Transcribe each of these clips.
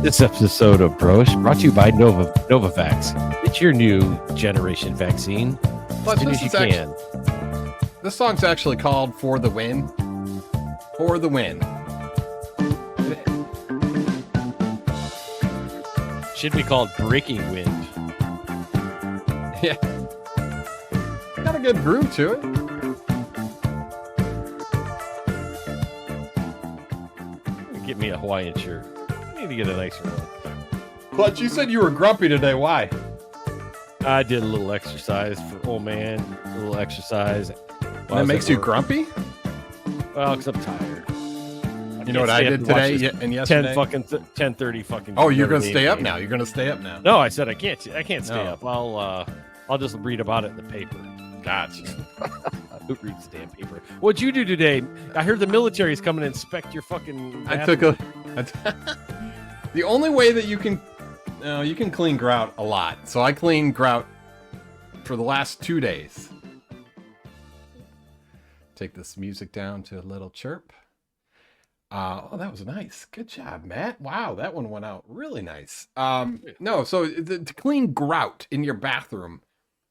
This episode of Brosh brought to you by Novavax. It's your new generation vaccine. Plus, As soon as you can. This song's actually called For the Win. For the Win. Should be called Breaking Wind. Yeah. Got a good groove to it. Get me a Hawaiian shirt. I need to get a nicer one. Clutch, you said you were grumpy today. Why? I did a little exercise for old man. A little exercise. That makes you grumpy? Well, because I'm tired. You know what I did today and yesterday? 10:30 fucking. Oh, you're gonna stay up now. You're gonna stay up now. No, I said I can't. I can't stay up. I'll just read about it in the paper. Gotcha. Who reads the damn paper? What'd you do today? I heard the military is coming to inspect your fucking. The only way that you can clean grout a lot. So I cleaned grout for the last 2 days. Take this music down to a little chirp. Oh, that was nice. Good job, Matt. Wow, that one went out really nice. To clean grout in your bathroom,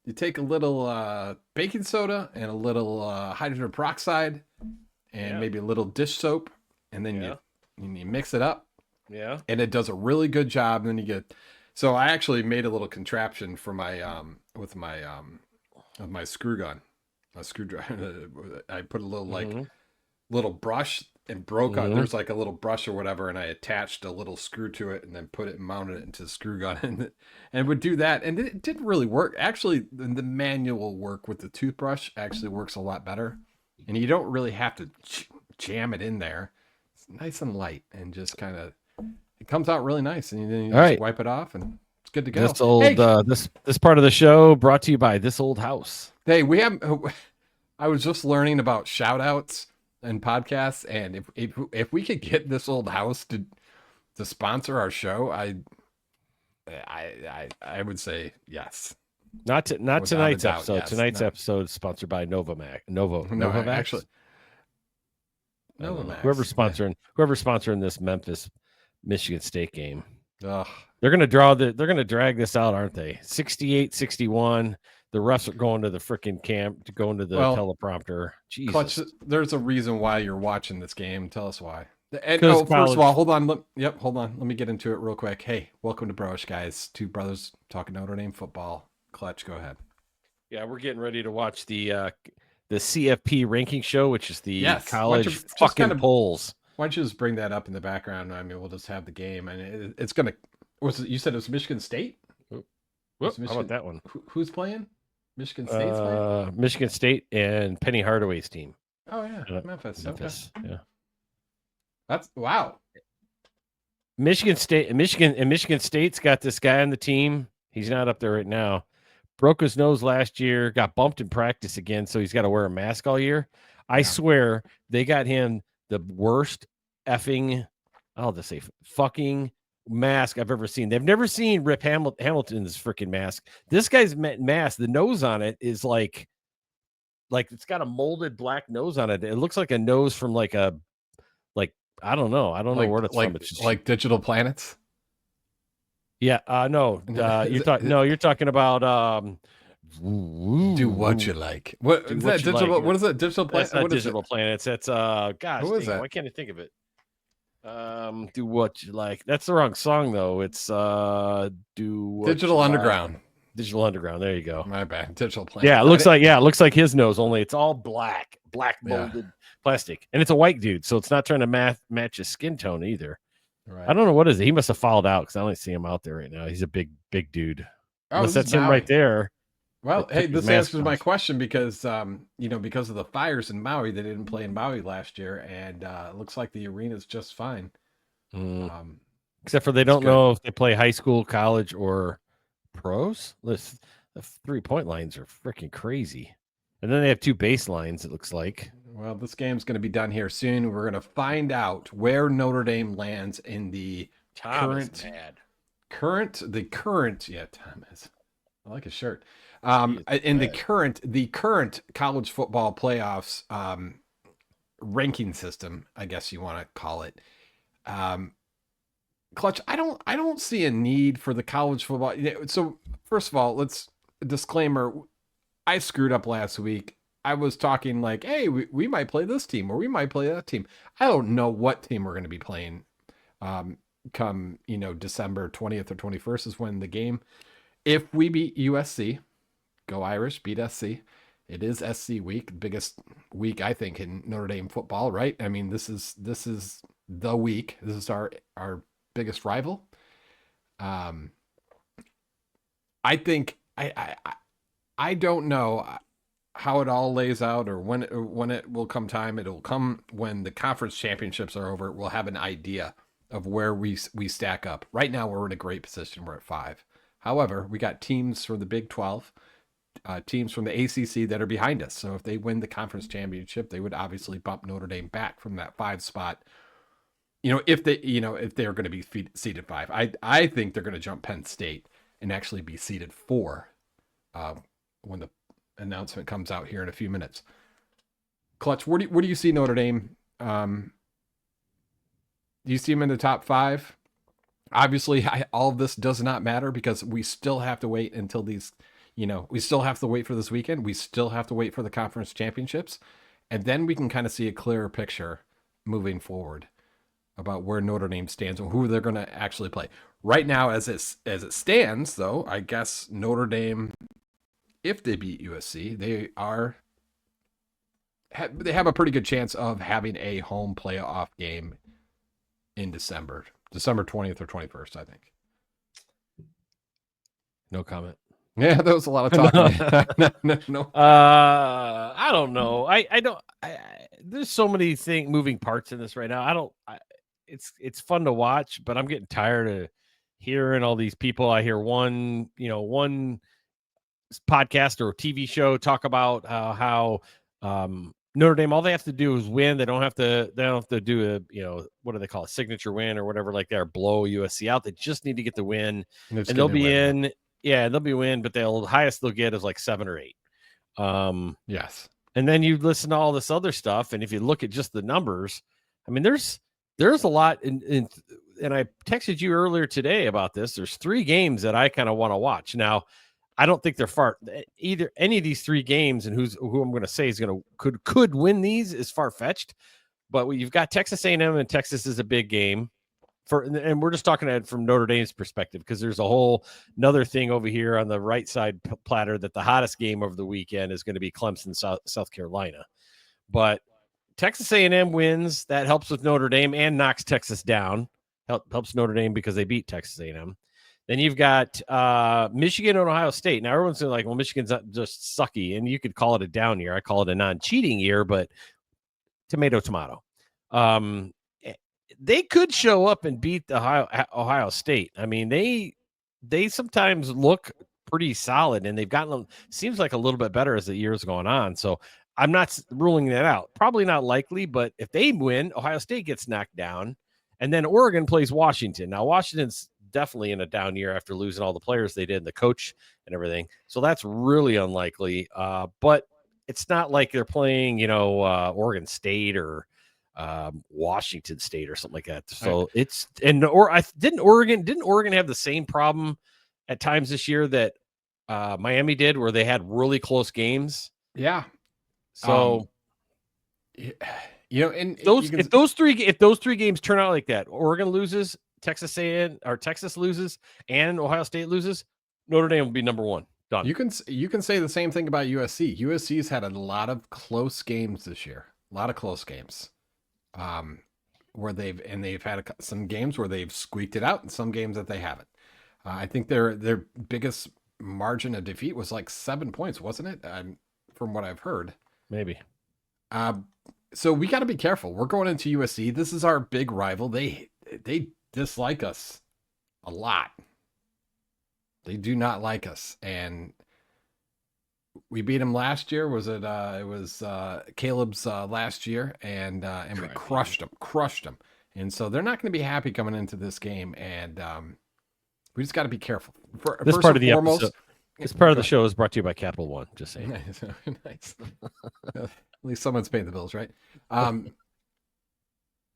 you take a little baking soda and a little hydrogen peroxide and maybe a little dish soap, and then you mix it up. Yeah. And it does a really good job. And then you get. So I actually made a little contraption for my with my screw gun, a screwdriver. I put a little little brush and broke out. There's like a little brush or whatever, and I attached a little screw to it, and then put it and mounted it into the screw gun, and it would do that. And it didn't really work. Actually, the manual work with the toothbrush actually works a lot better, and you don't really have to jam it in there. It's nice and light, and just kind of it comes out really nice, and then you just wipe it off, and it's good to go. This old this part of the show brought to you by This Old House. Hey, I was just learning about shout outs and podcasts, and if we could get This Old House to sponsor our show, I would say yes. Not tonight's episode. Yes. Tonight's episode is sponsored by Novavax. Novavax. Actually, Novavax. Whoever's sponsoring this Memphis Michigan State game. Ugh. They're gonna drag this out, aren't they? 68-61. The refs are going to the freaking camp to go into the teleprompter. Jesus. Clutch, there's a reason why you're watching this game. Tell us why. And, first of all, hold on. Hold on. Let me get into it real quick. Hey, welcome to Broish, guys. Two brothers talking Notre Dame football. Clutch, go ahead. Yeah, we're getting ready to watch the CFP ranking show, which is the college polls. Why don't you just bring that up in the background? I mean, we'll just have the game, and it's gonna. You said it was Michigan State? How about that one? Who's playing? Michigan State's playing? Michigan State and Penny Hardaway's team. Oh yeah, Memphis. Okay. Yeah. That's wow. Michigan State's got this guy on the team. He's not up there right now. Broke his nose last year, got bumped in practice again, so he's got to wear a mask all year. I swear they got him the worst effing, I'll just say fucking mask I've ever seen. They've never seen Rip Hamilton's freaking mask. This guy's mask, the nose on it is like it's got a molded black nose on it. It looks like a nose from I don't know where it's from. It's just, like Digital Planets. Yeah, no. You're talking about do what you like. What is that? Digital? What is that? Digital Planet? That's not Digital Planets. That's gosh. Who is that? Why can't I think of it? Do what you like. That's the wrong song though. It's Digital Underground. Digital Underground. There you go. My bad. Digital Planet. Yeah, it looks like his nose, only it's all black molded plastic, and it's a white dude, so it's not trying to match his skin tone either. Right. I don't know what is it. He must have followed out because I only see him out there right now. He's a big dude. Unless that's him right there. Well, hey, this answers my question because because of the fires in Maui, they didn't play in Maui last year, and it looks like the arena's just fine. Except for they don't know if they play high school, college, or pros. The 3-point lines are freaking crazy, and then they have 2 baselines. It looks like. Well, this game's going to be done here soon. We're going to find out where Notre Dame lands in the current. Yeah, Tom is. I like his shirt. In the current college football playoffs ranking system, I guess you want to call it. Clutch, I don't see a need for the college football. So first of all, let's disclaimer. I screwed up last week. I was talking like, hey, we might play this team or we might play that team. I don't know what team we're going to be playing. Come December 20th or 21st is when the game. If we beat USC, go Irish, beat SC. It is SC week, biggest week I think in Notre Dame football, right? I mean, this is the week. This is our biggest rival. I think I don't know how it all lays out or when it will come time. It'll come when the conference championships are over. We'll have an idea of where we stack up. Right now, we're in a great position. We're at 5. However, we got teams from the Big 12, teams from the ACC that are behind us. So if they win the conference championship, they would obviously bump Notre Dame back from that 5 spot. If they're going to be seeded 5, I think they're going to jump Penn State and actually be seeded 4 when the announcement comes out here in a few minutes. Clutch, where do you see Notre Dame? Do you see them in the top 5? Obviously, all of this does not matter because we still have to wait until these, we still have to wait for this weekend. We still have to wait for the conference championships. And then we can kind of see a clearer picture moving forward about where Notre Dame stands and who they're going to actually play. Right now, as it stands, though, I guess Notre Dame, if they beat USC, they have a pretty good chance of having a home playoff game in December 20th or 21st, I think. No comment. Yeah, that was a lot of talking. No. I don't know. I don't. There's so many moving parts in this right now. It's fun to watch, but I'm getting tired of hearing all these people. I hear one podcast or TV show talk about how Notre Dame, all they have to do is win. They don't have to do a, what do they call it, signature win or whatever like that, or blow USC out. They just need to get the win, and they'll be in. Yeah, they'll be win, but the highest they'll get is like 7 or 8. Yes. And then you listen to all this other stuff, and if you look at just the numbers, I mean, there's a lot and I texted you earlier today about this. There's 3 games that I kind of want to watch. Now, I don't think they're far either. Any of these 3 games, and who I'm going to say is could win these is far fetched. But you've got Texas A&M, and Texas is a big game and we're just talking from Notre Dame's perspective because there's a whole another thing over here on the right side platter that the hottest game over the weekend is going to be Clemson, South Carolina. But Texas A&M wins. That helps with Notre Dame and knocks Texas down. Helps Notre Dame because they beat Texas A&M. Then you've got Michigan and Ohio State. Now, everyone's like, well, Michigan's not just sucky, and you could call it a down year. I call it a non-cheating year, but tomato. They could show up and beat Ohio State. I mean, they sometimes look pretty solid, and they've gotten seems like a little bit better as the year's going on. So I'm not ruling that out. Probably not likely, but if they win, Ohio State gets knocked down, and then Oregon plays Washington. Now, Washington's definitely in a down year after losing all the players they did and the coach and everything. So that's really unlikely. But it's not like they're playing, Oregon State or Washington State or something like that. So it's didn't Oregon have the same problem at times this year that Miami did, where they had really close games? Yeah. So and if those three games turn out like that, Oregon loses, Texas loses, and Ohio State loses, Notre Dame will be number 1. Done. You can say the same thing about USC. USC's had a lot of close games this year. A lot of close games. Where they've had some games where they've squeaked it out and some games that they haven't. I think their biggest margin of defeat was like 7 points, wasn't it? From what I've heard. Maybe. So we got to be careful. We're going into USC. This is our big rival. They dislike us a lot. They do not like us, and we beat them last year. Was it? It was Caleb's last year, and we crushed them. And so they're not going to be happy coming into this game, and we just got to be careful. This part of the episode, this part of the show is brought to you by Capital One. Just saying. Nice. At least someone's paying the bills, right?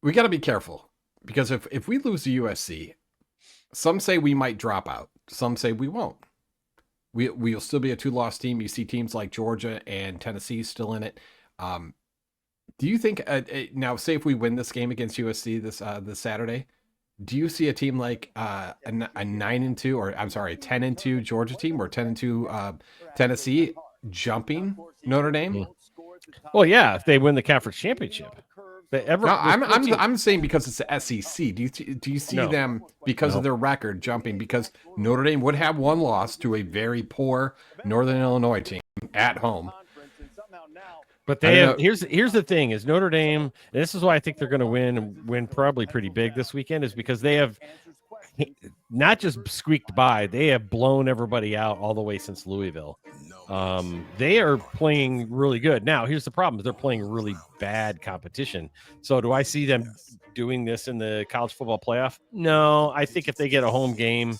We got to be careful because if we lose to USC, Some say we might drop out. Some say we won't. We'll still be a 2-loss team. You see teams like Georgia and Tennessee still in it. Do you think now, say if we win this game against USC this Saturday, do you see a team like a 9-2, or I'm sorry, 10-2 Georgia team, or 10-2 Tennessee jumping Notre Dame? Well, yeah, if they win the conference championship. No, I'm saying because it's the SEC. Do you see them because of their record jumping? Because Notre Dame would have one loss to a very poor Northern Illinois team at home. But they have, here's the thing is Notre Dame, and this is why I think they're going to win probably pretty big this weekend, is because they have not just squeaked by, they have blown everybody out all the way since Louisville. They are playing really good. Now, here's the problem. They're playing really bad competition. So do I see them doing this in the college football playoff? No, I think if they get a home game,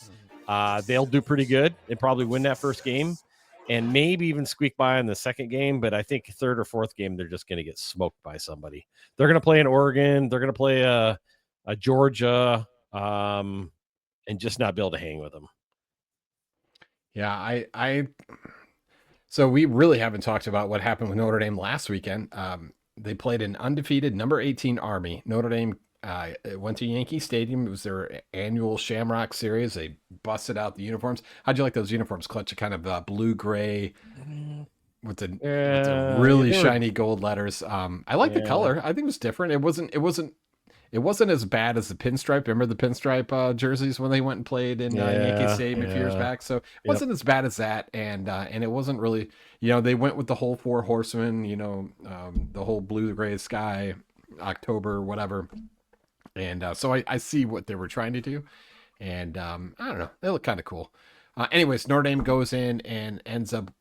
they'll do pretty good and probably win that first game and maybe even squeak by in the second game. But I think third or fourth game, they're just going to get smoked by somebody. They're going to play in Oregon. They're going to play a Georgia and just not be able to hang with them. Yeah, so we really haven't talked about what happened with Notre Dame last weekend. They played an undefeated number 18 Army. Notre Dame went to Yankee Stadium. It was their annual Shamrock Series. They busted out the uniforms. How'd you like those uniforms, Clutch? Kind of blue-gray with the really shiny gold letters. I like the color. I think it was different. It wasn't as bad as the pinstripe. Remember the pinstripe jerseys when they went and played in Yankee Stadium a few years back? So it wasn't as bad as that. And it wasn't really, they went with the whole four horsemen, the whole blue, gray sky, October, whatever. And so I see what they were trying to do. And I don't know. They look kind of cool. Anyways, Notre Dame goes in and ends up,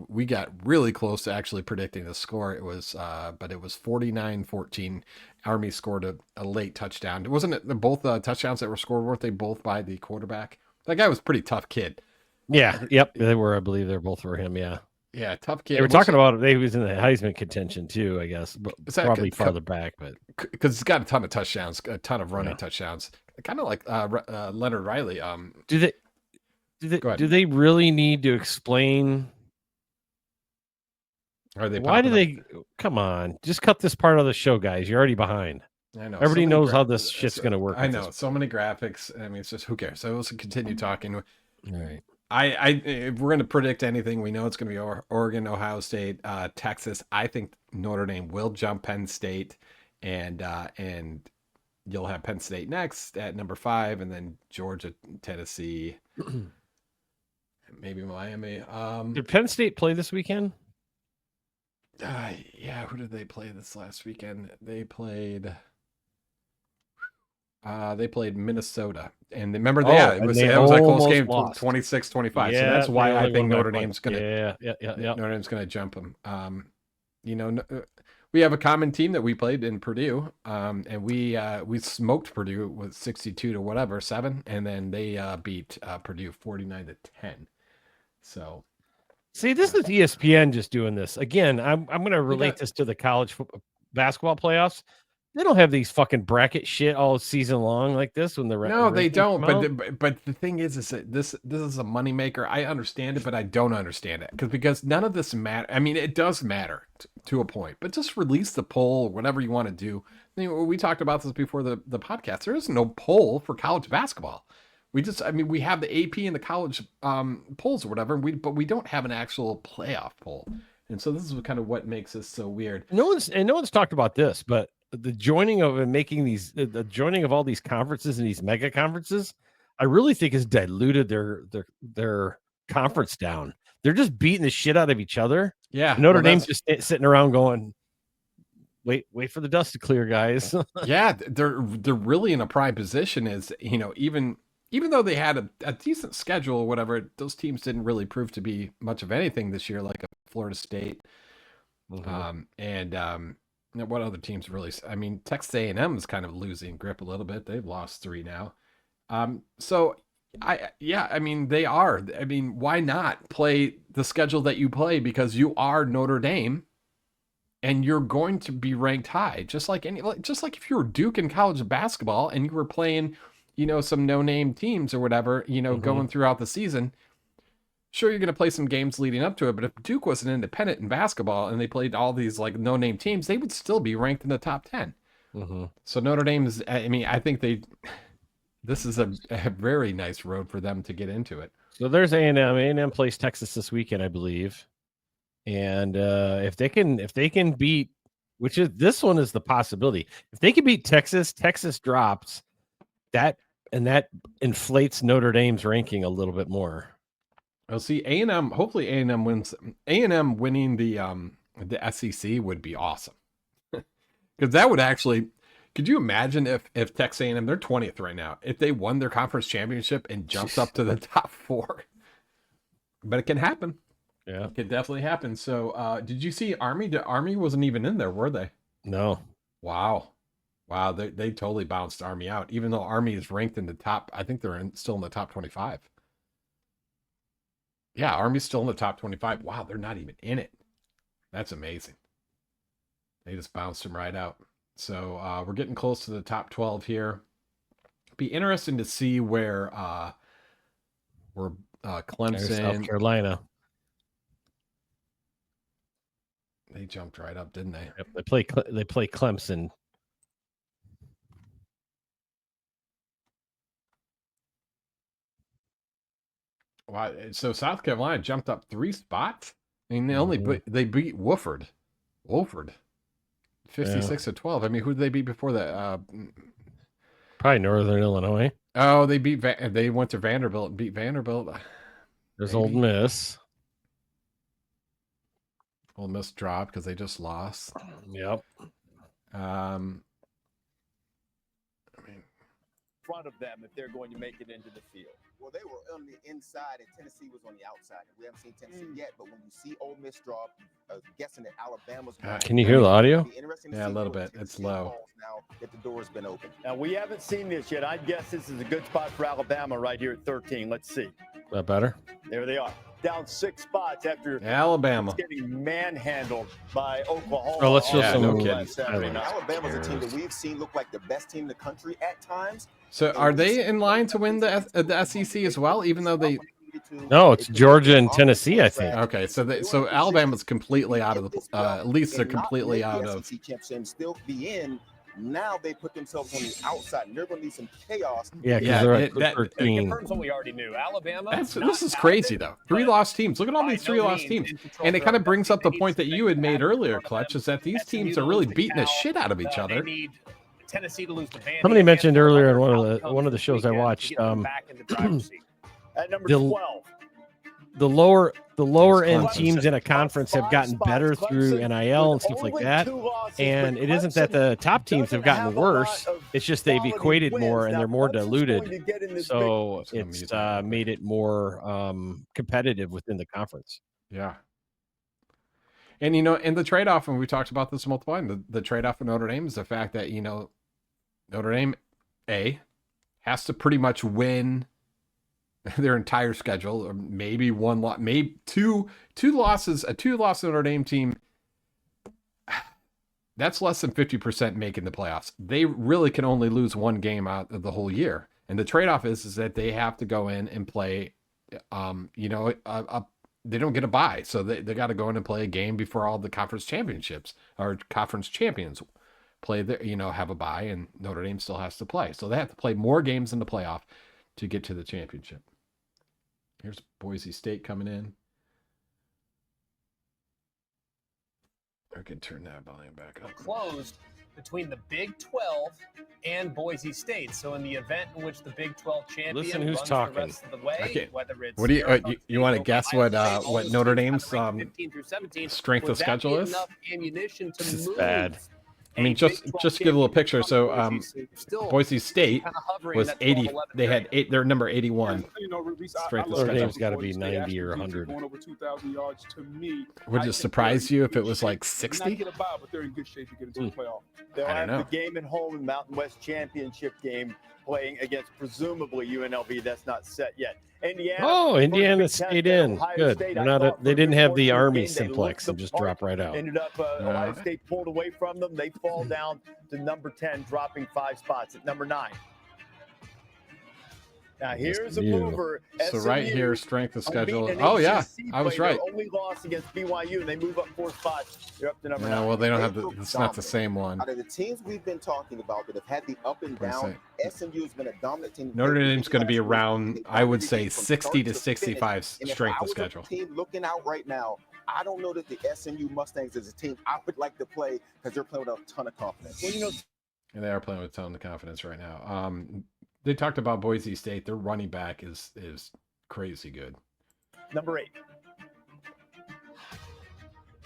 we got really close to actually predicting the score. It was 49-14. Army scored a late touchdown. Wasn't it both touchdowns that were scored? Weren't they both by the quarterback? That guy was a pretty tough kid. Yeah. Yep. They were. I believe they're both for him. Yeah. Yeah. Tough kid. They were talking about it. He was in the Heisman contention too, I guess, but probably farther back. But because he's got a ton of touchdowns, a ton of running touchdowns, kind of like Leonard Riley. Do they really need to explain? Why do they come on? Just cut this part of the show, guys. You're already behind. I know. Everybody knows how this shit's going to work. I know. So many graphics. I mean, it's just who cares? So let's continue talking. All right. If we're going to predict anything, we know it's going to be Oregon, Ohio State, Texas. I think Notre Dame will jump Penn State, and you'll have Penn State next at number 5, and then Georgia, Tennessee, maybe Miami. Did Penn State play this weekend? Yeah, who did they play this last weekend? They played Minnesota. And remember that? It was a close game, 26-25. So that's why I think Notre Dame's going to Notre Dame's going to jump them. We have a common team that we played in Purdue, and we smoked Purdue with 62 to whatever, 7, and then they beat Purdue 49-10. So see, this is ESPN just doing this. Again, I'm going to relate this to the college basketball playoffs. They don't have these fucking bracket shit all season long like this when they're no, they don't. But the thing is that this is a moneymaker. I understand it, but I don't understand it because none of this matter. I mean, it does matter to a point, but just release the poll, whatever you want to do. We talked about this before the podcast. There is no poll for college basketball. We have the AP and the college polls or whatever, but we don't have an actual playoff poll. And so this is kind of what makes this so weird. No one's talked about this, but the joining of and making the joining of all these conferences and these mega conferences, I really think has diluted their conference down. They're just beating the shit out of each other. Yeah. Notre Dame's just sitting around going, wait for the dust to clear, guys. Yeah, they're really in a prime position as, even though they had a decent schedule or whatever, those teams didn't really prove to be much of anything this year, like Florida State. What other teams really? I mean, Texas A&M is kind of losing grip a little bit. They've lost 3 now. They are. I mean, why not play the schedule that you play? Because you are Notre Dame, and you're going to be ranked high, just like if you were Duke in college basketball and you were playing some no-name teams or whatever, going throughout the season. Sure, you're going to play some games leading up to it, but if Duke was an independent in basketball and they played all these like no-name teams, they would still be ranked in the top 10. So Notre Dame is, I think this is a very nice road for them to get into it. So there's A&M. A&M plays Texas this weekend, I believe. And if they can beat, this one is the possibility. If they can beat Texas drops that, and that inflates Notre Dame's ranking a little bit more. Well, see, A&M, hopefully A&M wins. A&M winning the SEC would be awesome. Because that would actually, could you imagine if Texas A&M, they're 20th right now, if they won their conference championship and jumped up to the top 4? But it can happen. Yeah. It could definitely happen. So did you see Army? Army wasn't even in there, were they? No. Wow. They totally bounced Army out, even though Army is ranked in the top. I think they're still in the top 25. Yeah, Army's still in the top 25. Wow, they're not even in it. That's amazing. They just bounced them right out. So we're getting close to the top 12 here. Be interesting to see where Clemson, South Carolina. They jumped right up, didn't they? Yep, they play Clemson. Wow. So South Carolina jumped up 3 spots. I mean, they beat Wofford. 56-12. I mean, who did they beat before that? Probably Northern Illinois. Oh, they went to Vanderbilt and beat Vanderbilt. There's Ole Miss. Ole Miss dropped because they just lost. Yep. Front of them if they're going to make it into the field. Well, they were on the inside and Tennessee was on the outside. We haven't seen Tennessee yet, but when you see Ole Miss drop, guessing that Alabama's going can you hear the audio? Yeah, a little bit. It's low. Now that the door's been open. Now, we haven't seen this yet. I'd guess this is a good spot for Alabama right here at 13. Let's see. That better? There they are. Down 6 spots after Alabama getting manhandled by Oklahoma. Oh, let's show some. No kidding. Alabama's a team that we've seen look like the best team in the country at times. So are they in line to win the SEC as well, even though they... No, it's Georgia and Tennessee, I think. Okay, so Alabama's completely out of the... at least they're completely out of... Still be in. Now they put themselves on the outside, and they're going to need some chaos. Yeah, that confirms what we already knew. Alabama. This is crazy, though. 3 lost teams. Look at all these 3 lost teams. And it kind of brings up the point that you had made earlier, Clutch, is that these teams are really beating the shit out of each other. Tennessee to lose the band. Somebody mentioned earlier in one of the shows I watched, at number 12. The lower end teams in a conference have gotten better through NIL and stuff like that. And it isn't that the top teams have gotten worse. It's just they've equated more and they're more diluted. So it's made it more competitive within the conference. Yeah. And, and the trade-off, and we talked about this multiple times, the trade-off for Notre Dame is the fact that, Notre Dame, has to pretty much win their entire schedule, or maybe one lot, maybe two losses. A 2-loss Notre Dame team, that's less than 50% making the playoffs. They really can only lose 1 game out of the whole year, and the trade-off is that they have to go in and play. They don't get a bye, so they got to go in and play a game before all the conference championships or conference champions play. Have a bye, and Notre Dame still has to play, so they have to play more games in the playoff to get to the championship. Here's Boise State coming in. I can turn that volume back up. Closed between the Big 12 and Boise State. So in the event in which the Big 12 champion Listen who's runs talking. the rest of the way, Okay. whether it's What do you want to guess what Notre Dame's 15 through 17, strength of schedule is? enough ammunition to This is move bad. I mean, just to give a little picture. So Boise State was 80. They had 8. They're number 81. Strength of Notre schedule. Dame's got to be 90 or 100. Would it surprise you if it was like 60? They'll I don't have know. the game at home in Mountain West Championship game playing against presumably UNLV. That's not set yet. Indiana stayed in. Good. They didn't have the Army simplex and just drop right out. Ended up Ohio State pulled away from them. They fall down to number 10, dropping 5 spots at number 9. Now here's a SMU. mover. So right SMU, here, strength of schedule. unbeaten in Oh yeah, ACC I was play. right. Their only loss against BYU, and they move up 4 spots. They're up to number Yeah, 9. well, they don't They have the. look It's not the dominant. same one. Out of the teams we've been talking about that have had the up and What do I down, SMU has been a dominant team. Notre They've Dame's going to be been around, they I would dominated say, from 60 start to finish. 65 And if strength I of was a schedule. team looking out right now, I don't know that the SMU Mustangs as a team I would like to play because they're playing with a ton of confidence. Well, And they are playing with a ton of confidence right now. They talked about Boise State. Their running back is crazy good. number 8.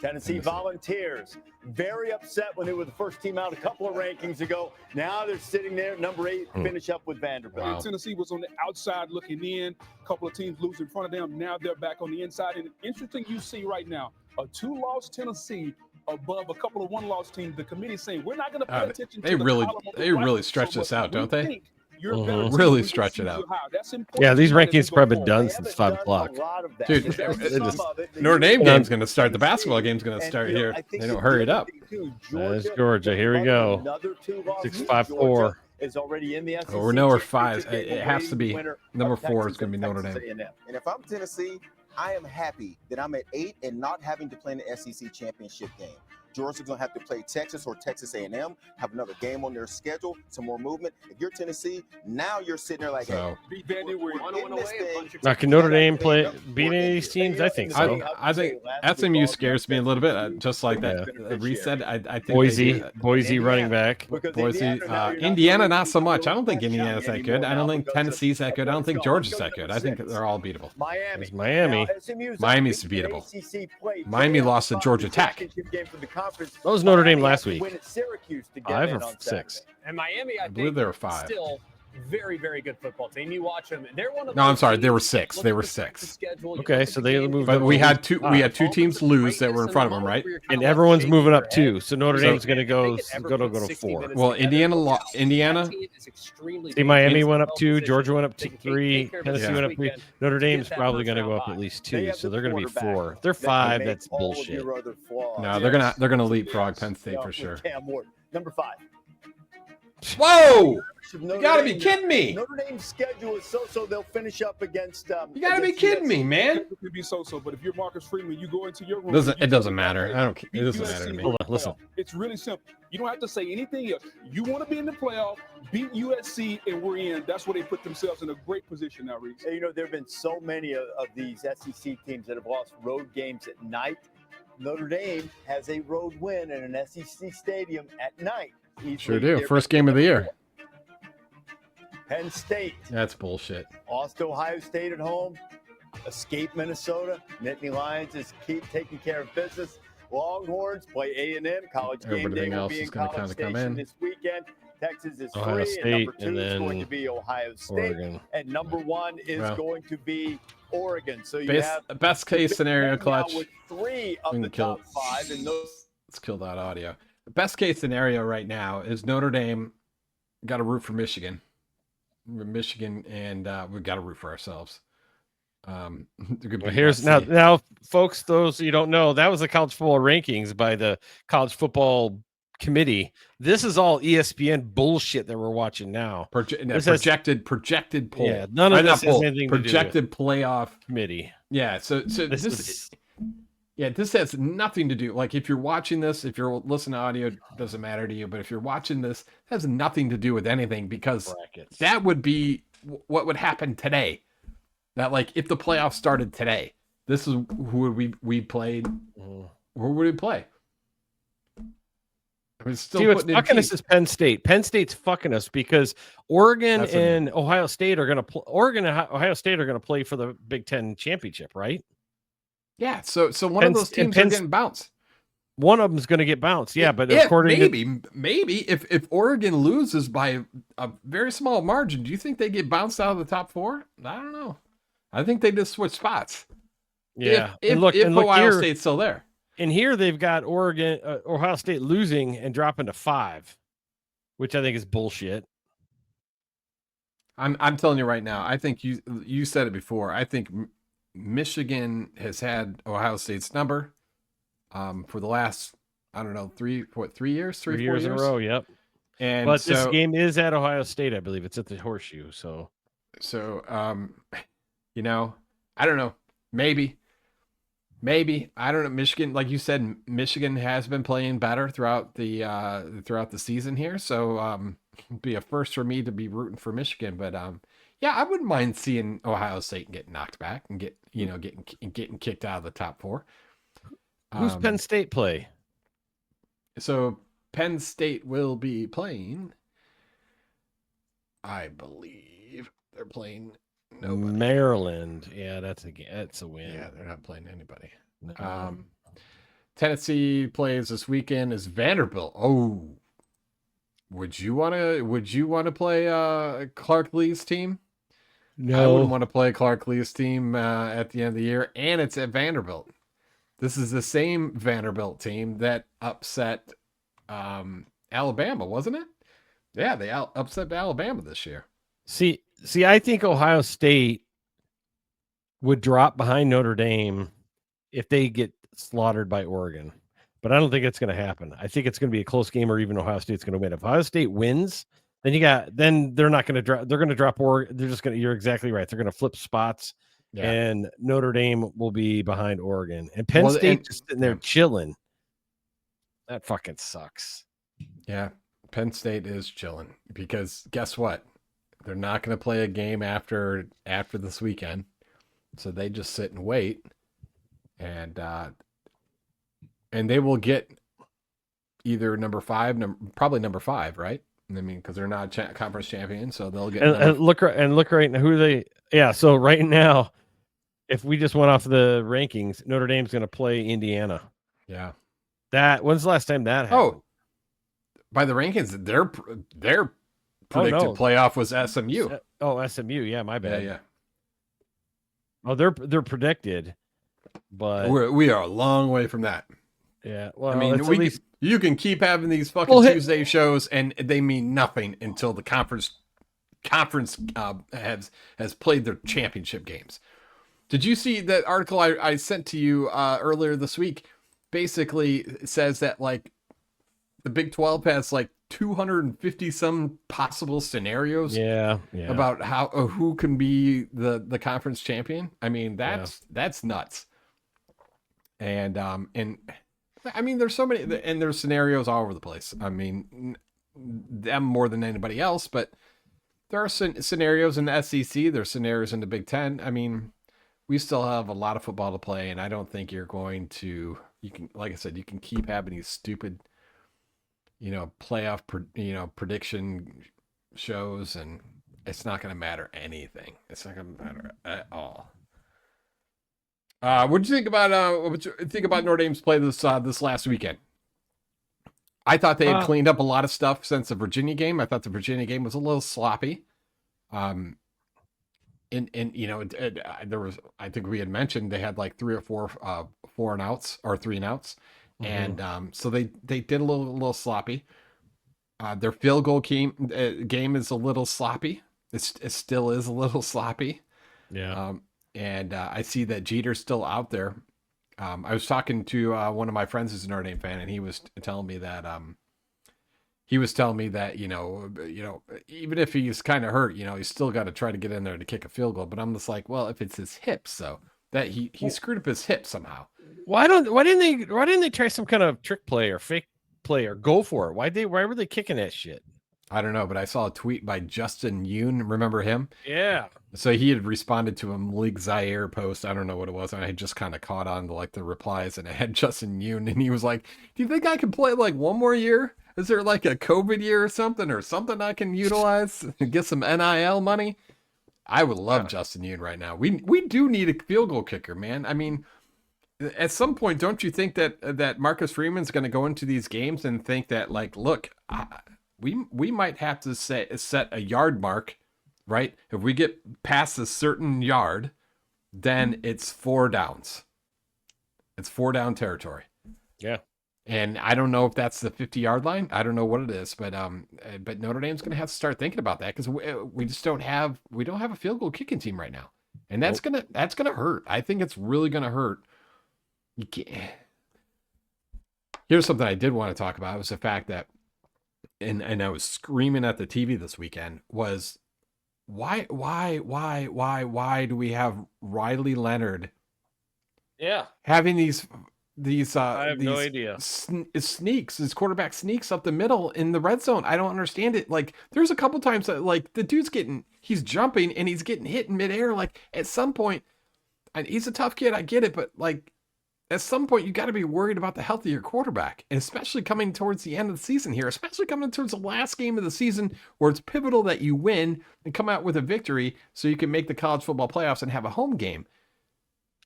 Tennessee Volunteers, very upset when they were the first team out a couple of rankings ago. Now they're sitting there, number 8, finish up with Vanderbilt. Wow. Tennessee was on the outside looking in. A couple of teams lose in front of them. Now they're back on the inside. And interesting you see right now, a 2-loss Tennessee above a couple of 1-loss teams. The committee saying we're not going to pay attention They to the really- column on the they right really so stretch this much. out, don't We they? think you're a better team. Really We can stretch see it you out. higher. That's important Yeah, these to know as we rankings go probably been forward. done They since haven't 5 done o'clock. a lot of that. Dude, There's it some is- of it that Notre you Dame look game's at going to start. The basketball Tennessee, game's going to and, start you know, here. I think They the don't hurry it other up. thing, too, There's Georgia. Here we other go. than another 2 losses, 6-5-4. Georgia is already in the SEC. Well, we're nowhere championship 5. game, It has to be. winner of Number 4 is Texas going to be and Notre Texas Dame. A&M. And if I'm Tennessee, I am happy that I'm at 8 and not having to play in the SEC championship game. Georgia's going to have to play Texas or Texas A&M, have another game on their schedule, some more movement. If you're Tennessee, now you're sitting there like, So Beat Vandy, we're in this thing. Now, can Notre Dame beat any of these teams? I think so. I think SMU scares me a little bit, just like that. Reese said, I think Boise, they Boise running back. Because Boise, Indiana, now you're not Indiana, going not to so the much. I don't think West Indiana's that good. anymore I don't now think because Tennessee's that good. I don't think let's go. Georgia's Let's go that to good. number I think 6. they're all beatable. Miami. It's Miami. Now, SMU's Miami's unbeaten beatable. ACC play. Miami Today, lost to the Georgia Tech. championship game for the conference. What was Notre Dame Miami last had to week? win at Syracuse to get 5 in or on 6? Saturday. And Miami, I believe think, they were 5. still very, very good football team. You watch them; they're one of No, I'm those sorry, they were teams, 6. look They at were the strength of 6. schedule, you Okay, look at so the they games moved that up But to we had week two. 5. We had 2 moments teams of lose that were in greatness front of and them, right? moments where you're And kinda like everyone's shaking moving your up head. 2. So Notre So Dame's going to if go they could ever go put to 60 4. minutes Well, together, Indiana, that Indiana. team is extremely See, Miami dangerous, went up 2, well-positioned. Georgia went up They to can take 3, care of Tennessee business went up this 3. weekend Notre to get Dame's that probably first going to go round up bye. at least They 2, have so the they're going to be quarterback 4. If they're that can 5, make that's all of bullshit. your other flaws. No, they're gonna leapfrog Penn State Yeah, for with sure. Cam Ward. Number 5. Whoa! Notre You gotta be Dame- kidding me! Notre Dame's schedule is so they'll finish up against. You gotta be against kidding me, USC. man! It could be so-so, but if you're Marcus Freeman, you go into your room. It you doesn't tell matter. them, I don't care. It beat doesn't USC, matter to me. Hold on, listen. It's really simple. You don't have to say anything else. You want to be in the playoff, beat USC, and we're in. That's where they put themselves in a great position now, Reese. And, you know, there have been so many of these SEC teams that have lost road games at night. Notre Dame has a road win in an SEC stadium at night. Easily Sure do. their First game of the year. Penn State, That's bullshit. lost to Ohio State at home, escape Minnesota. Nittany Lions is taking care of business. Longhorns play A&M. College game Everything day will else be is in gonna College kinda come Station in. this weekend. Texas is Ohio 3, State, and number 2 and is going then to be Ohio State, Oregon. and number 1 is Well. going to be Oregon. So you have Best case scenario, now Clutch. with 3 of We the can kill top 5, and those. Let's kill that audio. The best case scenario right now is Notre Dame got to root for Michigan. Michigan, and we've got to root for ourselves. They're gonna Well, beat here's USC. now, folks. Those you don't know, that was the college football rankings by the college football committee. This is all ESPN bullshit that we're watching now. This has- projected poll. Yeah, none of Not this has poll, anything to do with projected playoff. committee. Yeah, so This this is yeah, this has nothing to do. Like if you're watching this, if you're listening to audio, it doesn't matter to you. But if you're watching this, it has nothing to do with anything because brackets. that would be what would happen today. That like if the playoffs started today, this is who would we played. Mhm. Who would we play? I mean, still See, what's putting in fucking us teams. is Penn State. Penn State's fucking us because Oregon That's and Ohio State are going to play. Oregon and Ohio State are going to play for the Big Ten championship, right? Yeah, so one Penn- of those and teams are Penn's- getting bounced. One of them's going to get bounced. Yeah, but If according to maybe if Oregon loses by a very small margin, do you think they get bounced out of the top 4? I don't know. I think they just switch spots. yeah, If and look, Ohio here, State's still there. and here they've got Ohio State losing and dropping to 5, which I think is bullshit. I'm telling you right now. I think you said it before. I think Michigan has had Ohio State's number for the last I don't know 3 years, 3 4 years in a row. Yep. And But so, this game is at Ohio State, I believe. It's at the Horseshoe. So So, you know, I don't know. Maybe I don't know. Michigan, like you said, Michigan has been playing better throughout the season here. So, it'd be a first for me to be rooting for Michigan. But yeah, I wouldn't mind seeing Ohio State get knocked back and getting kicked out of the top four. Who's Penn State play? So Penn State will be playing. I believe they're playing nobody. Maryland. Yeah, that's a win. Yeah, they're not playing anybody. No. Tennessee plays this weekend is Vanderbilt. Oh, would you want to play Clark Lee's team? I wouldn't want to play Clark Lee's team at the end of the year, and it's at Vanderbilt. This is the same Vanderbilt team that upset Alabama, wasn't it? Yeah, they upset Alabama this year. See, I think Ohio State would drop behind Notre Dame if they get slaughtered by Oregon. But I don't think it's going to happen. I think it's going to be a close game, or even Ohio State's going to win. If Ohio State wins, then they're not going to drop. They're going to drop Oregon. They're just going to. You're exactly right. They're going to flip spots, and Notre Dame will be behind Oregon, and Penn State just sitting there chilling. That fucking sucks. Yeah, Penn State is chilling because guess what? They're not going to play a game after this weekend, so they just sit and wait, and they will get either probably number 5, right? I mean, because they're not conference champions, so they'll get. And look right now who they. Yeah, so right now, if we just went off the rankings, Notre Dame's going to play Indiana. Yeah. When's the last time that happened? Oh, by the rankings, their predicted playoff was SMU. Oh, SMU. Yeah, my bad. Yeah. Oh, they're predicted, but we are a long way from that. Yeah. Well, I mean, you can keep having these fucking Tuesday shows, and they mean nothing until the conference has played their championship games. Did you see that article I sent to you earlier this week? Basically, it says that like the Big 12 has like 250 some possible scenarios. Yeah. About who can be the conference champion. I mean, that's nuts. And I mean, there's so many, and there's scenarios all over the place. I mean, them more than anybody else, but there are scenarios in the SEC. There's scenarios in the Big Ten. I mean, we still have a lot of football to play, and I don't think you're going to. You can, like I said, you can keep having these stupid, playoff, prediction shows, and it's not going to matter anything. It's not going to matter at all. What do you think about Notre Dame's play this last weekend? I thought they had cleaned up a lot of stuff since the Virginia game. I thought the Virginia game was a little sloppy. There was, I think we had mentioned they had like 3 or 4 4 and outs or 3 and outs, and so they did a little sloppy. Their field goal game is a little sloppy. It still is a little sloppy. Yeah. And I see that Jeter's still out there. I was talking to one of my friends who's a Notre Dame fan, and he was telling me that even if he's kind of hurt, he's still got to try to get in there to kick a field goal. But I'm just like, well, if it's his hips, so that he screwed up his hip somehow. Why didn't they try some kind of trick play or fake play or go for it? Why were they kicking that shit? I don't know, but I saw a tweet by Justin Yoon. Remember him? Yeah. So he had responded to a Malik Zaire post. I don't know what it was. And I had just kind of caught on to like the replies, and it had Justin Yoon, and he was like, "Do you think I can play like one more year? Is there like a COVID year or something I can utilize and get some NIL money?" I would love Justin Yoon right now. We do need a field goal kicker, man. I mean, at some point, don't you think that Marcus Freeman's going to go into these games and think that like, look, we might have to set a yard mark, right? If we get past a certain yard, then it's 4 downs. It's 4 down territory. Yeah. And I don't know if that's the 50-yard line. I don't know what it is, but Notre Dame's going to have to start thinking about that because we don't have a field goal kicking team right now, and that's gonna hurt. I think it's really gonna hurt. Here's something I did want to talk about was the fact that, and I was screaming at the TV this weekend, was why do we have Riley Leonard Yeah, having these I have no idea. sneaks, his quarterback sneaks up the middle in the red zone? I don't understand it. Like, there's a couple times that, like, the dude's he's jumping and he's getting hit in midair. Like, at some point, and he's a tough kid, I get it, but like, at some point, you got to be worried about the health of your quarterback, and especially coming towards the end of the season here, especially coming towards the last game of the season where it's pivotal that you win and come out with a victory so you can make the college football playoffs and have a home game.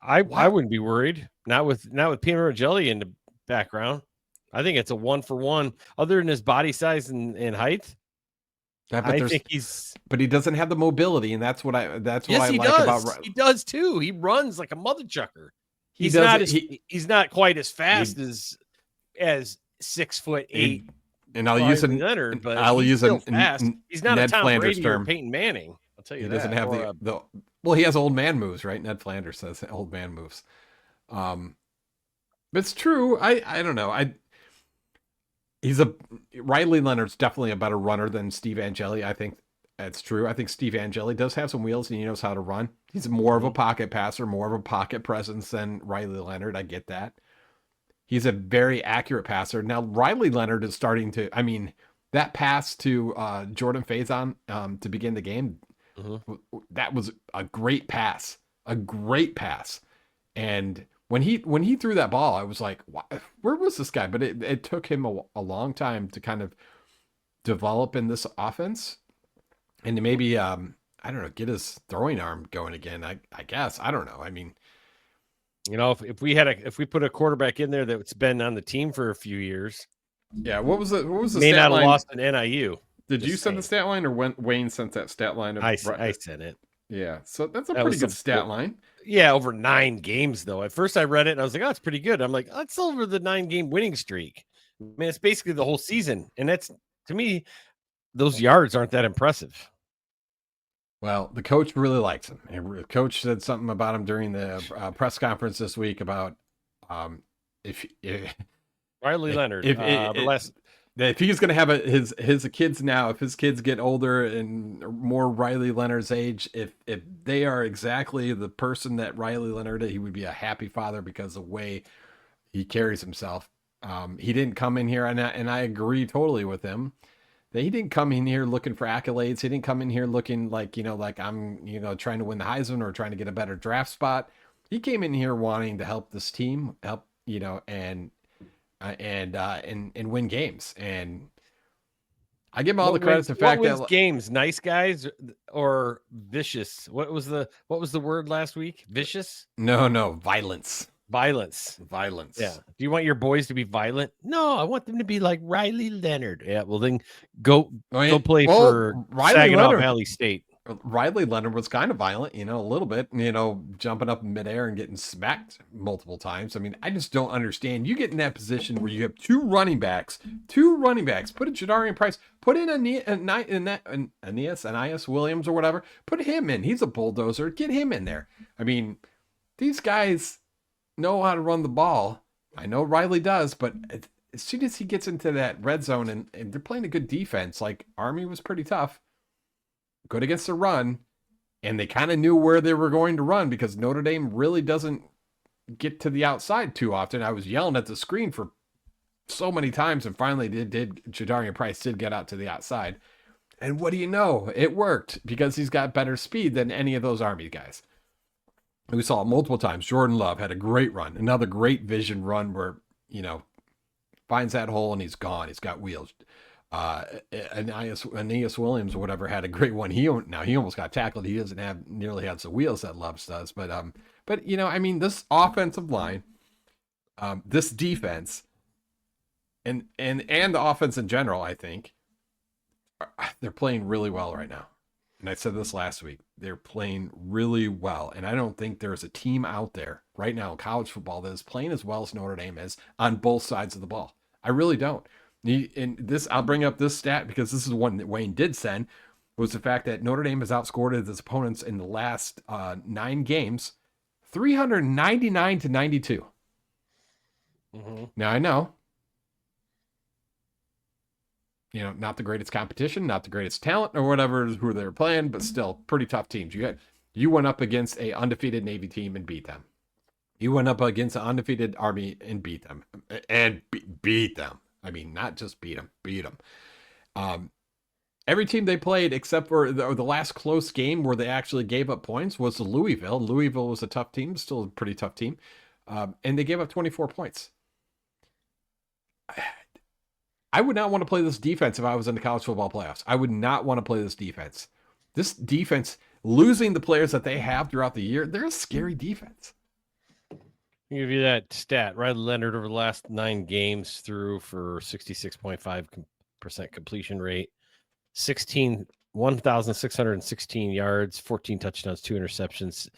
I wouldn't be worried. Not with peanut butter jelly in the background. I think it's a 1-for-1. Other than his body size and height, I think he's. But he doesn't have the mobility, and that's what I like about. He does too. He runs like a mother chucker. He's not quite as fast as 6'8". And I'll use Leonard, but he's not Ned a Tom Flanders Brady term. or Peyton Manning. I'll tell you he that. doesn't have well, he has old man moves, right? Ned Flanders says old man moves. But it's true. I don't know. Riley Leonard's definitely a better runner than Steve Angeli. I think that's true. I think Steve Angeli does have some wheels and he knows how to run. He's more of a pocket passer, more of a pocket presence than Riley Leonard. I get that. He's a very accurate passer. Now, Riley Leonard is starting to, that pass to Jordan Faison to begin the game, that was a great pass. And when he threw that ball, I was like, where was this guy? But it took him a long time to kind of develop in this offense and to maybe, I don't know, get his throwing arm going again. I guess, I don't know. If we put a quarterback in there that's been on the team for a few years. Yeah. What was the may stat not line? Have lost an NIU. Did you send the stat line, or when Wayne sent that stat line? I sent it. Yeah, so that's a pretty good stat line. Yeah, over 9 games though. At first I read it and I was like, "Oh, it's pretty good." I'm like, "Oh, it's over the 9-game winning streak." It's basically the whole season, and that's, to me, those yards aren't that impressive. Well, the coach really likes him. And coach said something about him during the press conference this week about if Riley Leonard. If he's going to have his kids now, if his kids get older and more Riley Leonard's age, if they are exactly the person that Riley Leonard, he would be a happy father because of the way he carries himself. He didn't come in here, and I agree totally with him, that he didn't come in here looking for accolades. He didn't come in here looking like I'm, trying to win the Heisman or trying to get a better draft spot. He came in here wanting to help this team, and win games. And I give him all the credit to the fact that games, nice guys or vicious. What was the word last week? Vicious? No, violence. Yeah. Do you want your boys to be violent? No, I want them to be like Riley Leonard. Yeah. Well, then go play for Saginaw Valley State. Riley Leonard was kind of violent, a little bit, jumping up in midair and getting smacked multiple times. I just don't understand. You get in that position where you have two running backs, put in Jadarian Price, put in Aeneas Williams or whatever, put him in. He's a bulldozer. Get him in there. These guys know how to run the ball. I know Riley does, but as soon as he gets into that red zone and they're playing a good defense, like Army was pretty tough, good against the run, and they kind of knew where they were going to run because Notre Dame really doesn't get to the outside too often. I was yelling at the screen for so many times, and finally Jadarian Price did get out to the outside. And what do you know? It worked because he's got better speed than any of those Army guys. We saw it multiple times. Jordan Love had a great run, another great vision run where, finds that hole and he's gone. He's got wheels. Aeneas Williams or whatever had a great one. He almost got tackled. He doesn't have nearly had the wheels that Loves does. But this offensive line, this defense, and the offense in general, I think they're playing really well right now. And I said this last week, they're playing really well. And I don't think there's a team out there right now in college football that is playing as well as Notre Dame is on both sides of the ball. I really don't. I'll bring up this stat because this is one that Wayne did send, was the fact that Notre Dame has outscored its opponents in the last 9 games, 399-92. Now I know not the greatest competition, not the greatest talent or whatever who they're playing, but still pretty tough teams. You went up against a undefeated Navy team and beat them. You went up against an undefeated Army and beat them, and beat them. I mean, not just beat them, beat them. Every team they played, except for the last close game where they actually gave up points, was Louisville. Louisville was a tough team, still a pretty tough team, and they gave up 24 points. I would not want to play this defense if I was in the college football playoffs. I would not want to play this defense. This defense, losing the players that they have throughout the year, they're a scary defense. I'll give you that stat. Riley Leonard over the last 9 games threw for 66.5% completion rate, 1,616 yards, 14 touchdowns, 2 interceptions.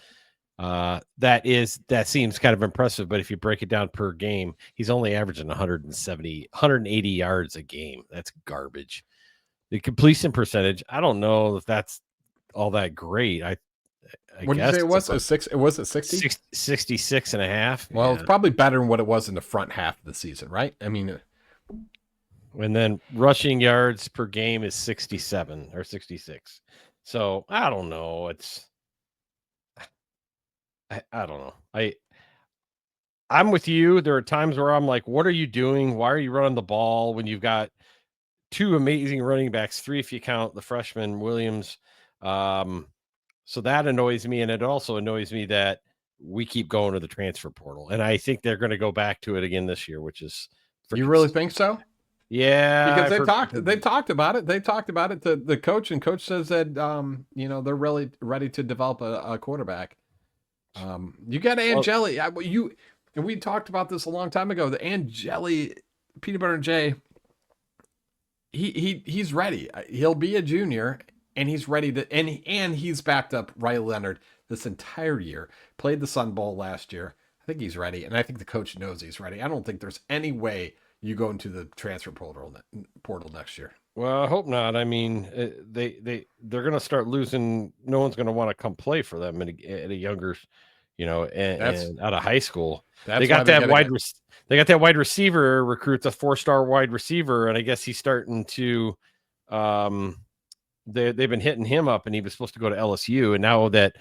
That seems kind of impressive, but if you break it down per game, he's only averaging 180 yards a game. That's garbage. The completion percentage, I don't know if that's all that great. What did you say it was? It was at 60? 66 and a half. Well, yeah. It's probably better than what it was in the front half of the season, right? I mean, and then rushing yards per game is 67 or 66. So I don't know. I don't know. I'm with you. There are times where I'm like, what are you doing? Why are you running the ball when you've got 2 amazing running backs, 3 if you count the freshman Williams? So that annoys me, and it also annoys me that we keep going to the transfer portal, and I think they're going to go back to it again this year, which is you really think so? Yeah, because they talked about it. They talked about it to the coach, and coach says that they're really ready to develop a quarterback. You got Angeli. And we talked about this a long time ago. The Angeli, Peanut Butter and Jay, he's ready. He'll be a junior, and he's ready to. And he's backed up Riley Leonard this entire year. Played the Sun Bowl last year. I think he's ready, and I think the coach knows he's ready. I don't think there's any way you go into the transfer portal next year. Well, I hope not. I mean, they're going to start losing. No one's going to want to come play for them at a younger, and out of high school. They got that they got that wide receiver recruit, a 4-star wide receiver, and I guess he's starting to. They've been hitting him up, and he was supposed to go to LSU, and now that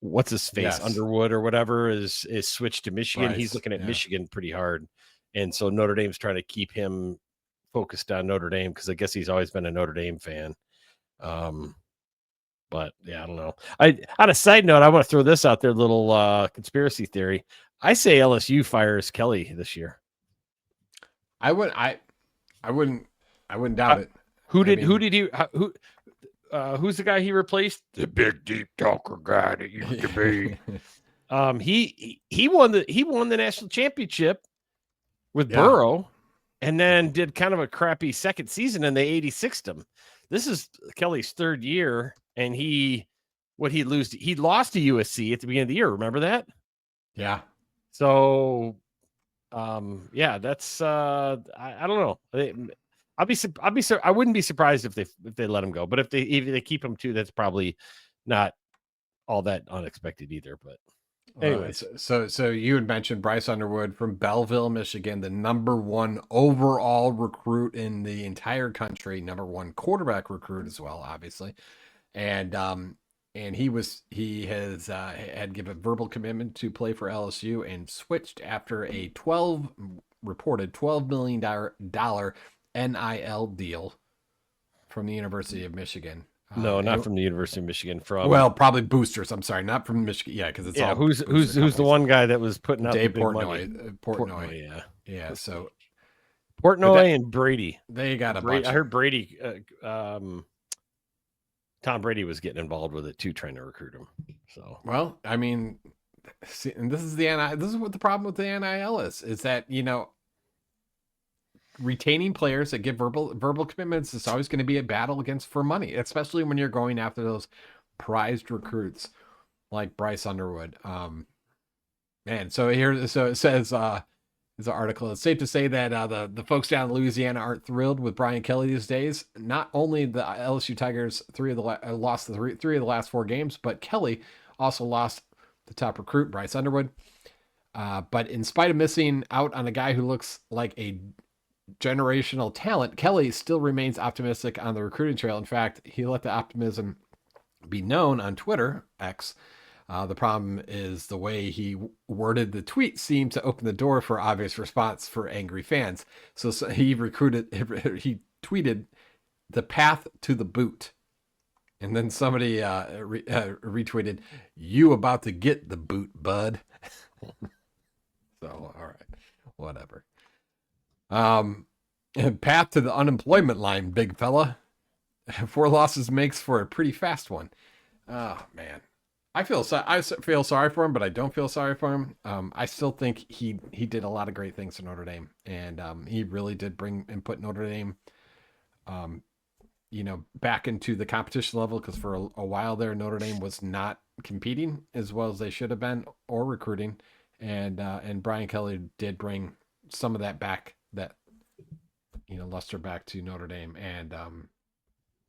what's his face Underwood or whatever is switched to Michigan, he's looking at Michigan pretty hard, and so Notre Dame's trying to keep him focused on Notre Dame because I guess he's always been a Notre Dame fan. But yeah, I don't know. On a side note, I want to throw this out there, little conspiracy theory. I say LSU fires Kelly this year. I wouldn't doubt it. Who's the guy he replaced? The big deep talker guy that used to be. He won the national championship with Burrow, and then did kind of a crappy second season, and they 86'd him. This is Kelly's 3rd year, and he lost to USC at the beginning of the year. Remember that? Yeah. So, that's I don't know. I wouldn't be surprised if they let him go, but if they keep him too, that's probably not all that unexpected either. But anyways, so you had mentioned Bryce Underwood from Belleville, Michigan, the number 1 overall recruit in the entire country, number 1 quarterback recruit as well, obviously, and he has had given verbal commitment to play for LSU and switched after a reported $12 million NIL deal from the University of Michigan. No, not from the University of Michigan. Probably boosters. I'm sorry, not from Michigan. Yeah, because it's who's the one guy that was putting out Dave the big Portnoy. money? Portnoy. Yeah. So Portnoy and Brady. They got a bunch. I heard Brady. Tom Brady was getting involved with it too, trying to recruit him. So well, I mean, see, and this is what the problem with the NIL is that retaining players that give verbal commitments is always going to be a battle for money, especially when you're going after those prized recruits like Bryce Underwood. So it says is an article. It's safe to say that the folks down in Louisiana aren't thrilled with Brian Kelly these days. Not only the LSU Tigers lost three of the last 4 games, but Kelly also lost the top recruit, Bryce Underwood. But in spite of missing out on a guy who looks like a generational talent, Kelly still remains optimistic on the recruiting trail. In fact, he let the optimism be known on Twitter, X. The problem is the way he worded the tweet seemed to open the door for obvious response for angry fans. So he tweeted the path to the boot. And then somebody retweeted, "You about to get the boot, bud." So, all right, whatever. Path to the unemployment line, big fella. 4 losses makes for a pretty fast one. Oh man, I feel sorry for him, but I don't feel sorry for him. I still think he did a lot of great things for Notre Dame, and he really did bring and put Notre Dame, back into the competition level, because for a while there, Notre Dame was not competing as well as they should have been or recruiting, and Brian Kelly did bring some of that back, that luster back to Notre Dame, and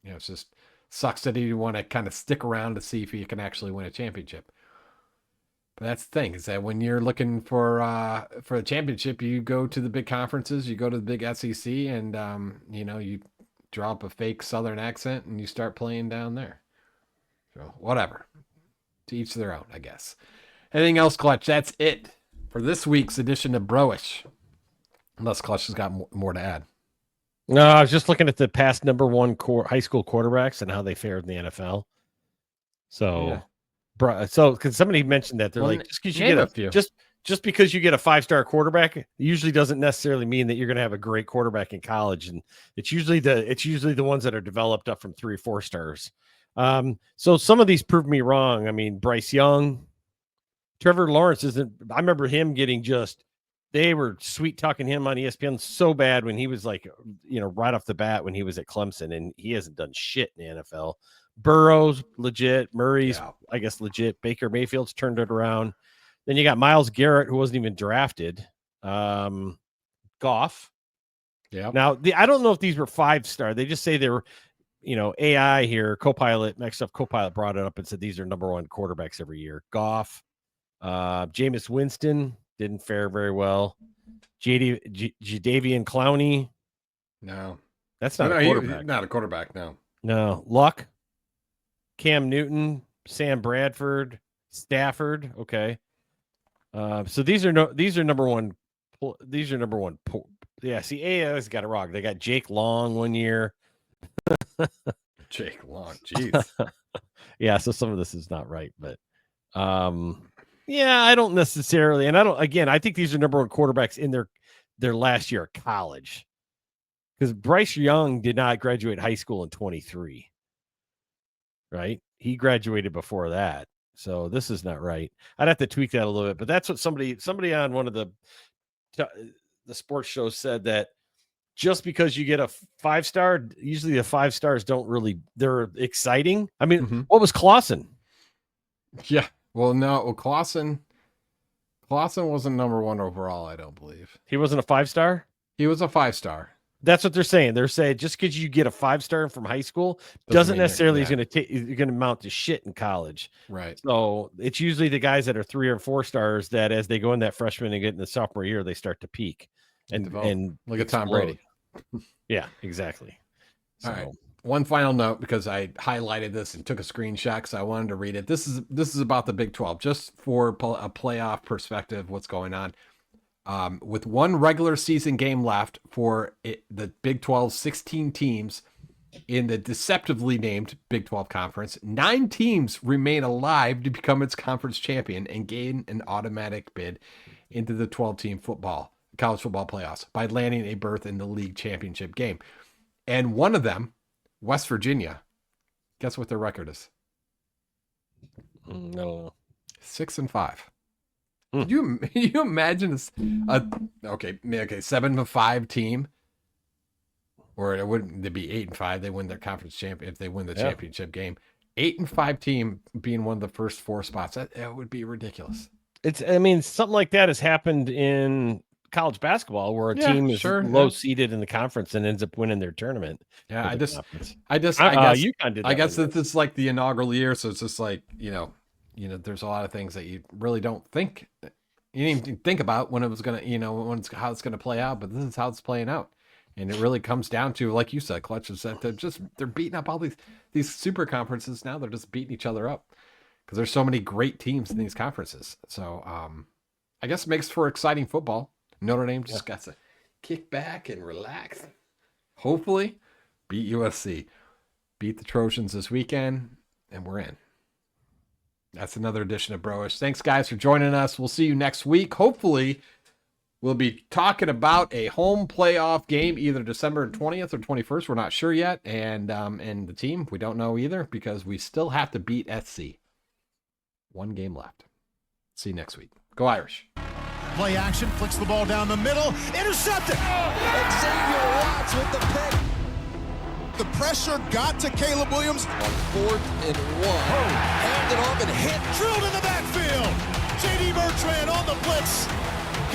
it's just sucks that you want to kind of stick around to see if you can actually win a championship. But that's the thing, is that when you're looking for a championship, you go to the big conferences, you go to the big SEC, and you draw up a fake Southern accent and you start playing down there. So whatever, to each their own, I guess. Anything else, Clutch? That's it for this week's edition of Broish. Unless Clutch has got more to add. No, I was just looking at the past number 1 high school quarterbacks and how they fared in the NFL. So, because somebody mentioned that they're like, just because you get just because you get a 5-star quarterback usually doesn't necessarily mean that you're going to have a great quarterback in college, and it's usually the ones that are developed up from 3 or 4 stars. So some of these proved me wrong. I mean, Bryce Young, Trevor Lawrence isn't. I remember him getting they were sweet talking him on ESPN so bad when he was like, right off the bat when he was at Clemson, and he hasn't done shit in the NFL. Burrow's legit. Murray's, I guess, legit. Baker Mayfield's turned it around. Then you got Myles Garrett, who wasn't even drafted. Goff. Yeah. Now, I don't know if these were 5-star. They just say they were, AI here, Microsoft Copilot brought it up and said these are number 1 quarterbacks every year. Goff, Jameis Winston didn't fare very well. Jadeveon Clowney. No. That's not a quarterback. He's not a quarterback, no. No. Luck. Cam Newton, Sam Bradford, Stafford. Okay. So these are number 1. These are number 1. Yeah. See, AI's got it wrong. They got Jake Long 1 year. Jake Long. Jeez. Yeah. So some of this is not right, but, yeah, I don't necessarily, and I think these are number 1 quarterbacks in their last year of college, because Bryce Young did not graduate high school in 23. Right? He graduated before that. So this is not right. I'd have to tweak that a little bit, but that's what somebody on one of the sports shows said, that just because you get a 5-star, usually the 5 stars they're exciting. I mean, What was Clausen? Yeah. Well, no, Clausen wasn't number 1 overall, I don't believe. He wasn't a 5-star? He was a 5-star. That's what they're saying. They're saying just because you get a 5-star from high school doesn't necessarily is going to amount to shit in college. Right. So it's usually the guys that are 3 or 4 stars that, as they go in that freshman and get in the sophomore year, they start to peak and look at Tom Brady. Yeah, exactly. So, all right. One final note, because I highlighted this and took a screenshot because I wanted to read it. This is about the Big 12, just for a playoff perspective, what's going on. With 1 regular season game left for the Big 12, 16 teams in the deceptively named Big 12 Conference, 9 teams remain alive to become its conference champion and gain an automatic bid into the 12-team college football playoffs by landing a berth in the league championship game. And one of them, West Virginia, guess what their record is? No. 6-5. Could you imagine this? 7-5 team, or it wouldn't be 8-5? They win their conference champion if they win the championship game. 8-5 team being one of the first 4 spots. That would be ridiculous. Something like that has happened in college basketball, where a team is low seeded in the conference and ends up winning their tournament. Yeah, I guess that it's like the inaugural year, so it's just like there's a lot of things that you really don't think, you didn't even think about when it was gonna, how it's gonna play out, but this is how it's playing out. And it really comes down to, like you said, Clutch, is that they're beating up all these super conferences now. They're just beating each other up because there's so many great teams in these conferences. So I guess it makes for exciting football. Notre Dame just got to kick back and relax. Hopefully, beat USC, beat the Trojans this weekend, and we're in. That's another edition of Bro-ish. Thanks, guys, for joining us. We'll see you next week. Hopefully, we'll be talking about a home playoff game, either December 20th or 21st. We're not sure yet. And the team, we don't know either because we still have to beat SC. One game left. See you next week. Go Irish. Play action, flicks the ball down the middle, intercepted! Xavier Watts with the pick. The pressure got to Caleb Williams. On 4th and 1. Handed off and hit. Drilled in the backfield. J.D. Bertrand on the blitz.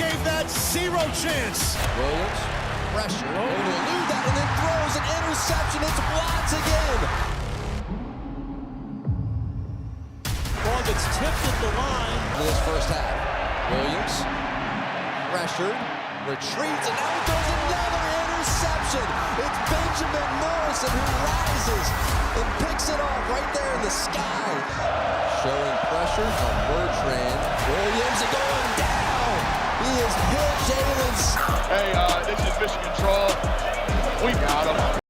Gave that zero chance. Williams, pressure. Going to elude that and then throws an interception. It's Watts again. Ball gets tipped at the line. In this first half, Williams, pressured, retreats, and now he throws another interception. It's Benjamin Morrison who rises and picks it off right there in the sky. Showing pressure on Bertrand. Williams going down. He has hit Jalen's. Hey, this is Michigan Troll. We got him.